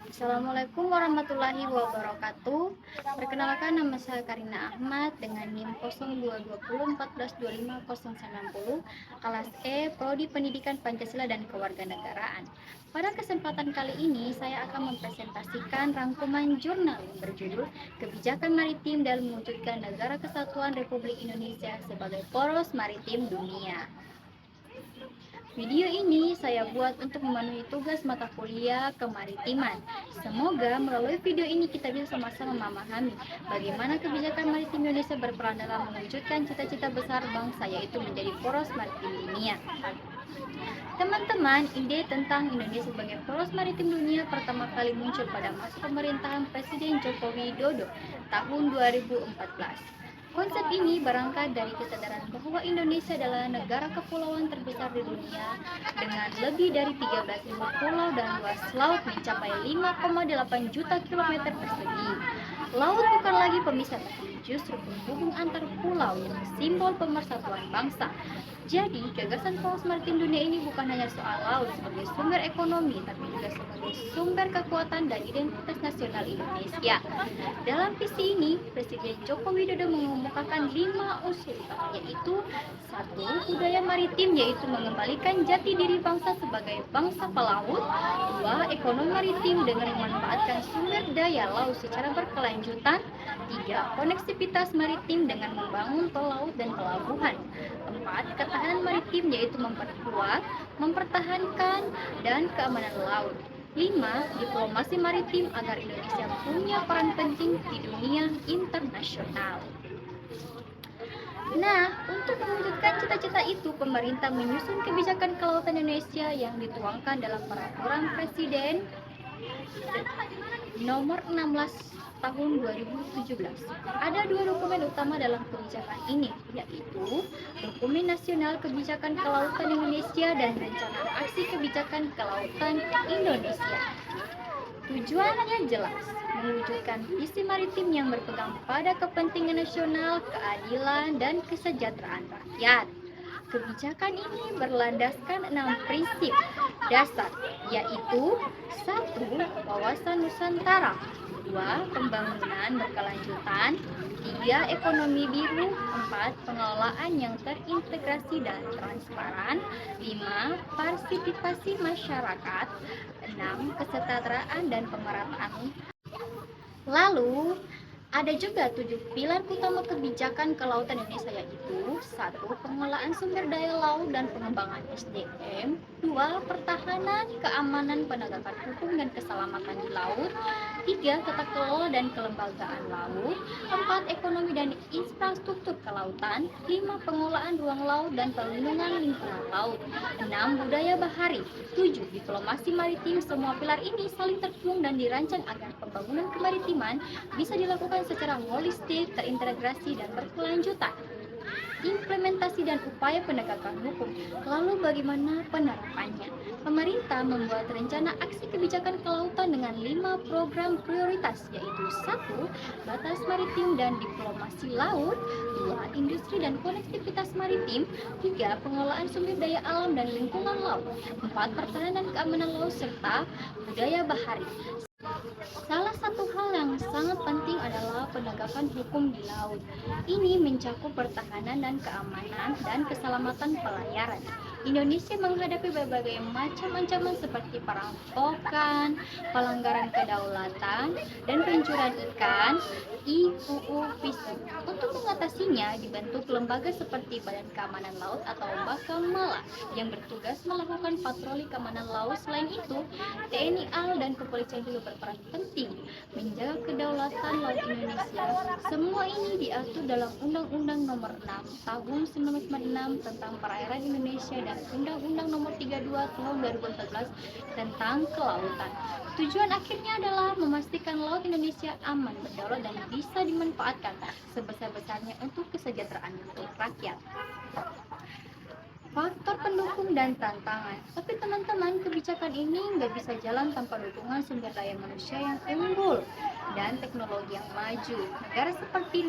Assalamualaikum warahmatullahi wabarakatuh. Perkenalkan, nama saya Karina Ahmad dengan NIM 0220142590, kelas E, Prodi Pendidikan Pancasila dan Kewarganegaraan. Pada kesempatan kali ini saya akan mempresentasikan rangkuman jurnal yang berjudul Kebijakan Maritim dalam Mewujudkan Negara Kesatuan Republik Indonesia sebagai Poros Maritim Dunia. Video ini saya buat untuk memenuhi tugas mata kuliah kemaritiman. Semoga melalui video ini kita bisa sama-sama memahami bagaimana kebijakan maritim Indonesia berperan dalam mewujudkan cita-cita besar bangsa, yaitu menjadi poros maritim dunia. Teman-teman, ide tentang Indonesia sebagai poros maritim dunia pertama kali muncul pada masa pemerintahan Presiden Joko Widodo tahun 2014. Konsep ini berangkat dari kesadaran bahwa Indonesia adalah negara kepulauan terbesar di dunia dengan lebih dari 13.000 pulau dan luas laut mencapai 5,8 juta kilometer persegi. Laut bukan lagi pemisah, tapi justru penghubung antar pulau yang simbol pemersatuan bangsa. Jadi, gagasan poros maritim dunia ini bukan hanya soal laut sebagai sumber ekonomi, tapi juga sebagai sumber kekuatan dan identitas nasional Indonesia. Dalam visi ini, Presiden Joko Widodo mengemukakan 5 unsur utama, yaitu 1. Budaya maritim, yaitu mengembalikan jati diri bangsa sebagai bangsa pelaut. 2. Ekonomi maritim dengan memanfaatkan sumber daya laut secara berkelanjutan. 3. Koneksivitas maritim dengan membangun tol laut dan pelabuhan. 4. Ketahanan maritim, yaitu memperkuat, mempertahankan, dan keamanan laut. 5. Diplomasi maritim agar Indonesia punya peran penting di dunia internasional. Nah, untuk mewujudkan cita-cita itu, pemerintah menyusun kebijakan kelautan Indonesia yang dituangkan dalam Peraturan Presiden Nomor 16 tahun 2017. Ada 2 dokumen utama dalam kebijakan ini, yaitu Dokumen Nasional Kebijakan Kelautan Indonesia dan Rencana Aksi Kebijakan Kelautan Indonesia. Tujuannya jelas, mewujudkan visi maritim yang berpegang pada kepentingan nasional, keadilan, dan kesejahteraan rakyat. Kebijakan ini berlandaskan 6 prinsip dasar, yaitu 1. Wawasan Nusantara. 2. Pembangunan berkelanjutan. 3. Ekonomi biru. 4. Pengelolaan yang terintegrasi dan transparan. 5. Partisipasi masyarakat. 6. Kesetaraan dan pemerataan. Lalu, ada juga 7 pilar utama kebijakan kelautan Indonesia, yaitu 1. Pengelolaan sumber daya laut dan pengembangan SDM. 2. Pertahanan, keamanan, penegakan hukum dan keselamatan di laut. 3. Tata kelola dan kelembagaan laut. 4. Ekonomi dan infrastruktur kelautan. 5. Pengelolaan ruang laut dan perlindungan lingkungan laut. 6. Budaya bahari. 7. Diplomasi maritim. Semua pilar ini saling terhubung dan dirancang agar pembangunan kemaritiman bisa dilakukan secara holistik, terintegrasi, dan berkelanjutan. Implementasi dan upaya penegakan hukum. Lalu bagaimana penerapannya? Pemerintah membuat rencana aksi kebijakan kelautan dengan 5 program prioritas, yaitu 1. Batas maritim dan diplomasi laut. 2. Industri dan konektivitas maritim. 3. Pengelolaan sumber daya alam dan lingkungan laut. 4. Pertahanan keamanan laut serta budaya bahari. Salah satu hal yang sangat penting adalah penegakan hukum di laut. Ini mencakup pertahanan dan keamanan dan keselamatan pelayaran. Indonesia menghadapi berbagai macam ancaman seperti perampokan, pelanggaran kedaulatan, dan pencurian ikan (IUU FISU). Untuk mengatasinya, dibentuk lembaga seperti Badan Keamanan Laut atau Bakamala yang bertugas melakukan patroli keamanan laut. Selain itu, TNI AL dan kepolisian juga berperan penting menjaga kedaulatan laut Indonesia. Semua ini diatur dalam Undang-Undang Nomor 6 Tahun 1996 tentang Perairan Indonesia dan Undang-Undang Nomor 32 Tahun 2014 tentang Kelautan. Tujuan akhirnya adalah memastikan laut Indonesia aman, berdaulat, dan bisa dimanfaatkan sebesar-besarnya untuk kesejahteraan rakyat. faktor pendukung dan tantangan. Tapi teman-teman, kebijakan ini nggak bisa jalan tanpa dukungan sumber daya manusia yang unggul dan teknologi yang maju. Negara seperti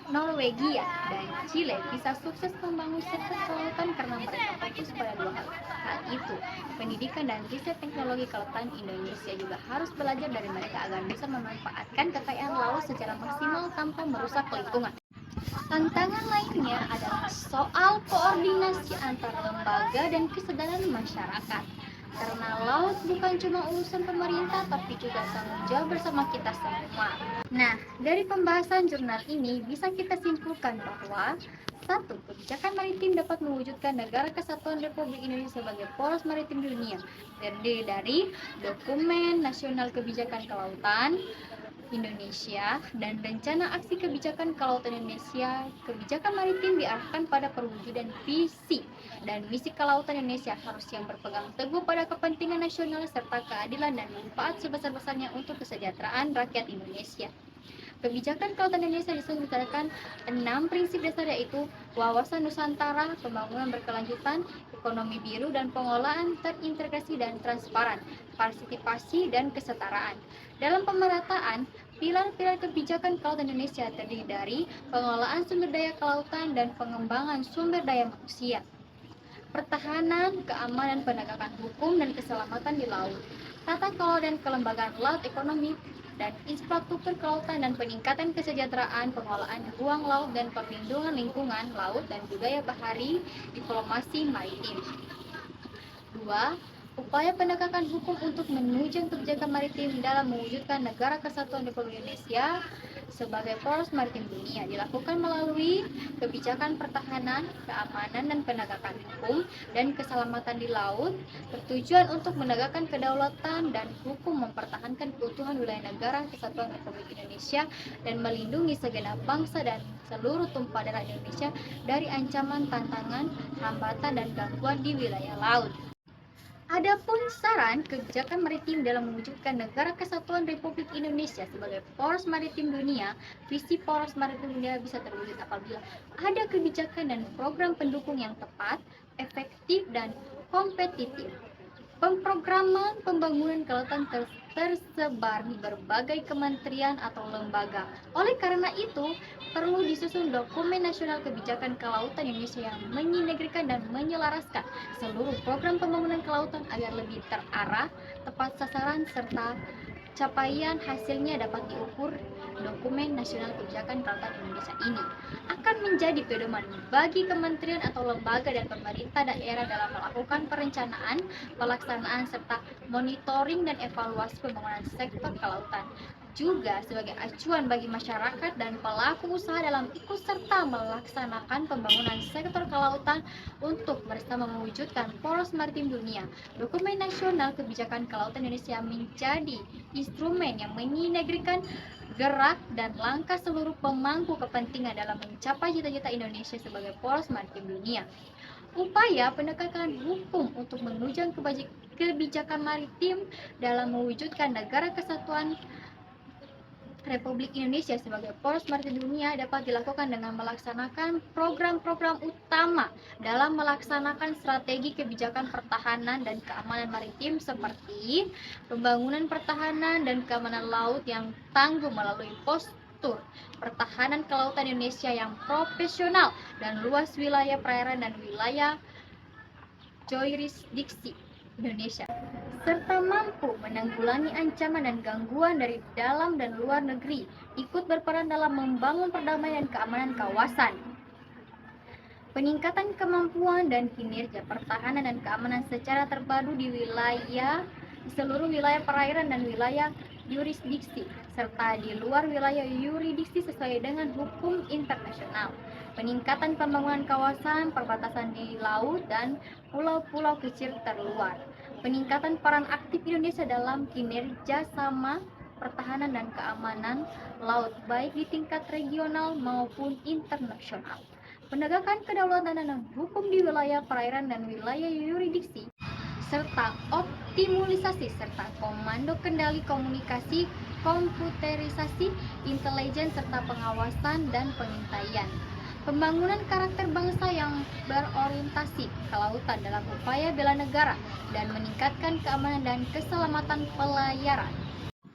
Norwegia dan Chile bisa sukses membangun sektor kelautan karena mereka fokus pada dua hal itu. Pendidikan dan riset teknologi kelautan. Indonesia juga harus belajar dari mereka agar bisa memanfaatkan kekayaan laut secara maksimal tanpa merusak lingkungan. Tantangan lainnya adalah soal koordinasi antar lembaga dan kesadaran masyarakat. Karena laut bukan cuma urusan pemerintah, tapi juga tanggung jawab bersama kita semua. Nah, dari pembahasan jurnal ini bisa kita simpulkan bahwa satu, kebijakan maritim dapat mewujudkan negara kesatuan Republik Indonesia sebagai poros maritim dunia, terdiri dari Dokumen Nasional Kebijakan Kelautan Indonesia dan Rencana Aksi Kebijakan Kelautan Indonesia. Kebijakan maritim diarahkan pada perwujudan visi dan misi kelautan Indonesia harus yang berpegang teguh pada kepentingan nasional serta keadilan dan manfaat sebesar-besarnya untuk kesejahteraan rakyat Indonesia. Kebijakan kelautan Indonesia disusun berdasarkan 6 prinsip dasar, yaitu wawasan Nusantara, pembangunan berkelanjutan, ekonomi biru dan pengolahan terintegrasi dan transparan, partisipasi dan kesetaraan. Dalam pemerataan, pilar-pilar kebijakan kelautan Indonesia terdiri dari pengelolaan sumber daya kelautan dan pengembangan sumber daya manusia, pertahanan, keamanan, penegakan hukum, dan keselamatan di laut, tata kelola dan kelembagaan laut, ekonomi dan infrastruktur kelautan, dan peningkatan kesejahteraan, pengelolaan ruang laut dan perlindungan lingkungan laut dan budaya bahari, diplomasi maritim. 2. Upaya penegakan hukum untuk menunjang kebijakan maritim dalam mewujudkan negara kesatuan Republik Indonesia sebagai poros maritim dunia dilakukan melalui kebijakan pertahanan, keamanan, dan penegakan hukum dan keselamatan di laut, bertujuan untuk menegakkan kedaulatan dan hukum, mempertahankan keutuhan wilayah negara kesatuan Republik Indonesia, dan melindungi segenap bangsa dan seluruh tumpah darah Indonesia dari ancaman, tantangan, hambatan, dan gangguan di wilayah laut. Adapun saran kebijakan maritim dalam mewujudkan negara kesatuan Republik Indonesia sebagai poros maritim dunia, visi poros maritim dunia bisa terwujud apabila ada kebijakan dan program pendukung yang tepat, efektif, dan kompetitif. Pemrograman pembangunan kelautan tersebar di berbagai kementerian atau lembaga. Oleh karena itu, perlu disusun Dokumen Nasional Kebijakan Kelautan Indonesia yang menyinergikan dan menyelaraskan seluruh program pembangunan kelautan agar lebih terarah, tepat sasaran, serta capaian hasilnya dapat diukur. Dokumen Nasional Kebijakan Kelautan Indonesia ini akan menjadi pedoman bagi kementerian atau lembaga dan pemerintah daerah dalam melakukan perencanaan, pelaksanaan, serta monitoring dan evaluasi pembangunan sektor kelautan. Juga sebagai acuan bagi masyarakat dan pelaku usaha dalam ikut serta melaksanakan pembangunan sektor kelautan untuk bersama mewujudkan poros maritim dunia. Dokumen Nasional Kebijakan Kelautan Indonesia menjadi instrumen yang menyinergikan gerak dan langkah seluruh pemangku kepentingan dalam mencapai cita-cita Indonesia sebagai poros maritim dunia. Upaya penegakan hukum untuk menunjang kebijakan maritim dalam mewujudkan negara kesatuan Republik Indonesia sebagai poros maritim dunia dapat dilakukan dengan melaksanakan program-program utama dalam melaksanakan strategi kebijakan pertahanan dan keamanan maritim seperti pembangunan pertahanan dan keamanan laut yang tangguh melalui postur pertahanan kelautan Indonesia yang profesional dan luas wilayah perairan dan wilayah jurisdiksi Indonesia, serta mampu menanggulangi ancaman dan gangguan dari dalam dan luar negeri, ikut berperan dalam membangun perdamaian dan keamanan kawasan. Peningkatan kemampuan dan kinerja pertahanan dan keamanan secara terpadu di seluruh wilayah perairan dan wilayah yurisdiksi, serta di luar wilayah yurisdiksi sesuai dengan hukum internasional. Peningkatan pembangunan kawasan perbatasan di laut dan pulau-pulau kecil terluar. Peningkatan peran aktif Indonesia dalam kinerja sama pertahanan dan keamanan laut baik di tingkat regional maupun internasional. Penegakan kedaulatan dan hukum di wilayah perairan dan wilayah yurisdiksi, serta optimalisasi serta komando kendali komunikasi, komputerisasi, intelijen, serta pengawasan dan pengintaian. Pembangunan karakter bangsa yang berorientasi kelautan dalam upaya bela negara dan meningkatkan keamanan dan keselamatan pelayaran.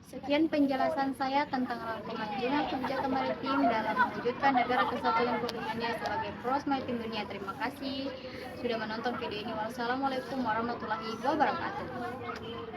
Sekian penjelasan saya tentang rangkuman jenjang kebijakan maritim dalam mewujudkan negara kesatuan Republik Indonesia sebagai poros maritim dunia. Terima kasih sudah menonton video ini. Wassalamualaikum warahmatullahi wabarakatuh.